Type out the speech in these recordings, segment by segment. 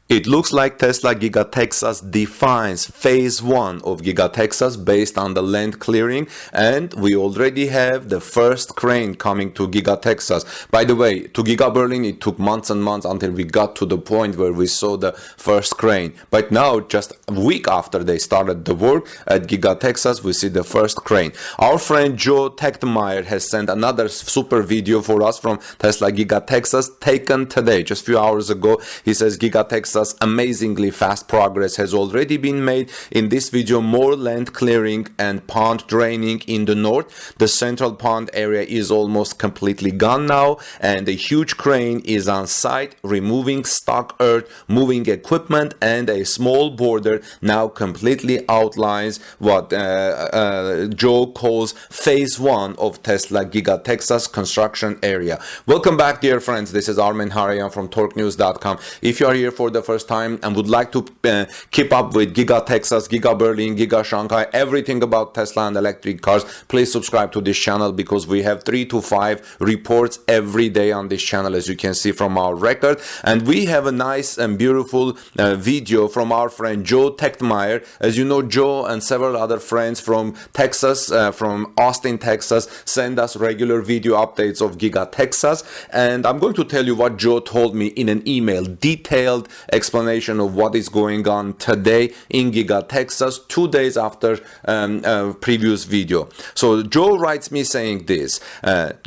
It looks like Tesla Giga Texas defines phase 1 of Giga Texas based on the land clearing, and we already have the first crane coming to Giga Texas. By the way, to Giga Berlin it took months and months until we got to the point where we saw the first crane. But now, just a week after they started the work at Giga Texas, we see the first crane. Our friend Joe Techmeyer has sent another super video for us from Tesla Giga Texas, taken today, just a few hours ago. He says Giga Texas amazingly fast progress has already been made. In this video, more land clearing and pond draining in the north. The central pond area is almost completely gone now, and a huge crane is on site removing stock earth, moving equipment, and a small border now completely outlines what Joe calls phase 1 of Tesla Giga Texas construction area. Welcome back, dear friends. This is Armen Harayan from TorqueNews.com. If you are here for the first time and would like to keep up with Giga Texas, Giga Berlin, Giga Shanghai, everything about Tesla and electric cars, please subscribe to this channel because we have 3 to 5 reports every day on this channel, as you can see from our record. And we have a nice and beautiful video from our friend Joe Techmeyer. As you know, Joe and several other friends from Texas, from Austin, Texas, send us regular video updates of Giga Texas. And I'm going to tell you what Joe told me in an email, detailed explanation of what is going on today in Giga Texas, 2 days after previous video. So Joe writes me saying this: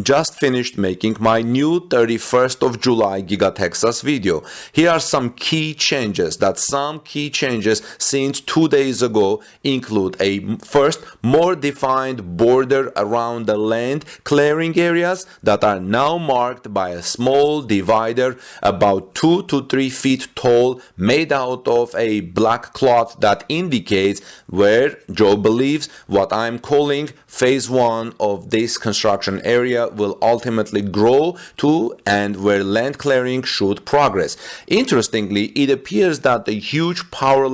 just finished making my new 31st of July Giga Texas video. Here are some key changes. Some key changes since 2 days ago include a first, more defined border around the land clearing areas that are now marked by a small divider about 2 to 3 feet tall, made out of a black cloth that indicates where Joe believes what I'm calling phase 1 of this construction area will ultimately grow to, and where land clearing should progress. Interestingly, it appears that the huge power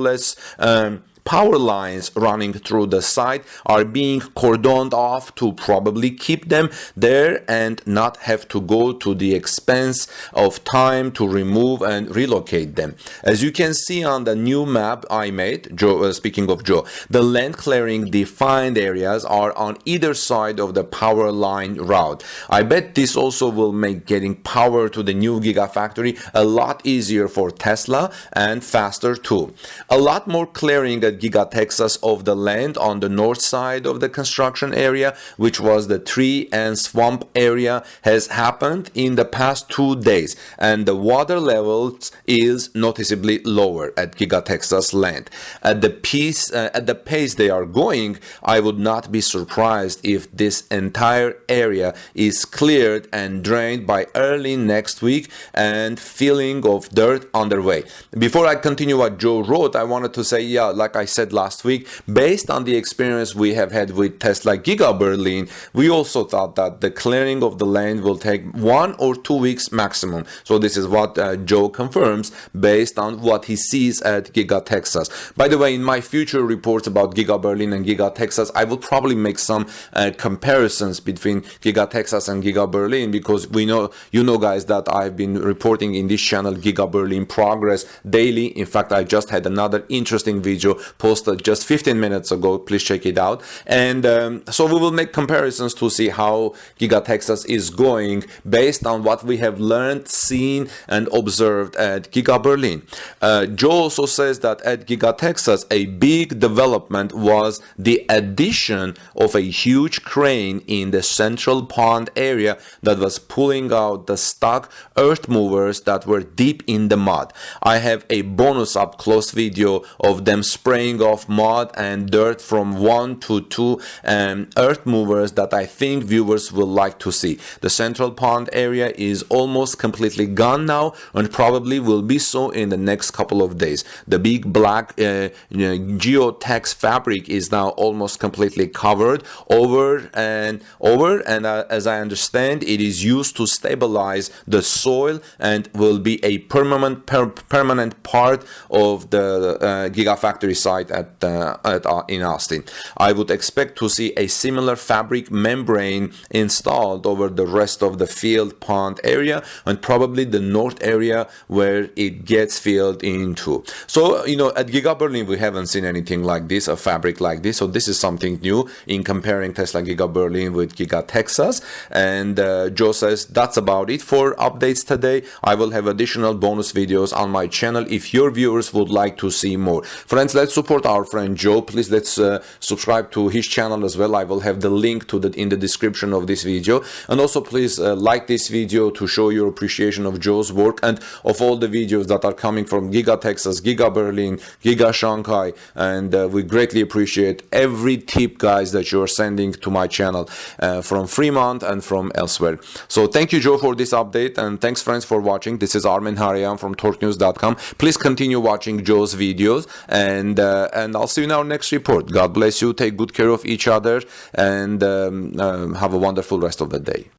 lines running through the site are being cordoned off to probably keep them there and not have to go to the expense of time to remove and relocate them. As you can see on the new map I made, Joe, speaking of Joe, the land clearing defined areas are on either side of the power line route. I bet this also will make getting power to the new Gigafactory a lot easier for Tesla and faster too. A lot more clearing at Giga Texas of the land on the north side of the construction area, which was the tree and swamp area, has happened in the past 2 days, and the water levels is noticeably lower at Giga Texas land. At the pace they are going, I would not be surprised if this entire area is cleared and drained by early next week and filling of dirt underway. Before I continue what Joe wrote, I wanted to say, yeah, like I said last week, based on the experience we have had with Tesla Giga Berlin, we also thought that the clearing of the land will take 1 or 2 weeks maximum. So this is what Joe confirms based on what he sees at Giga Texas. By the way, in my future reports about Giga Berlin and Giga Texas, I will probably make some comparisons between Giga Texas and Giga Berlin, because you know guys that I've been reporting in this channel Giga Berlin progress daily. In fact, I just had another interesting video posted just 15 minutes ago. Please check it out. And so we will make comparisons to see how Giga Texas is going based on what we have learned, seen, and observed at Giga Berlin. Joe also says that at Giga Texas, a big development was the addition of a huge crane in the central pond area that was pulling out the stock earth movers that were deep in the mud. I have a bonus up close video of them spraying off mud and dirt from 1 to 2 earth movers that I think viewers will like to see. The central pond area is almost completely gone now and probably will be so in the next couple of days. The big black geotex fabric is now almost completely covered over, and as I understand, it is used to stabilize the soil and will be a permanent part of the Gigafactory site in Austin. I would expect to see a similar fabric membrane installed over the rest of the field pond area and probably the north area where it gets filled into. So, at Giga Berlin, we haven't seen anything like this, a fabric like this. So this is something new in comparing Tesla Giga Berlin with Giga Texas. And Joe says that's about it for updates today. I will have additional bonus videos on my channel if your viewers would like to see more. Friends, let's support our friend Joe. Please let's subscribe to his channel as well. I will have the link to that in the description of this video. And also please like this video to show your appreciation of Joe's work and of all the videos that are coming from Giga Texas, Giga Berlin, Giga Shanghai, and we greatly appreciate every tip, guys, that you're sending to my channel from Fremont and from elsewhere. So thank you, Joe, for this update, and thanks, friends, for watching. This is Armen Harayan from torquenews.com. Please continue watching Joe's videos, and I'll see you in our next report. God bless you. Take good care of each other, and have a wonderful rest of the day.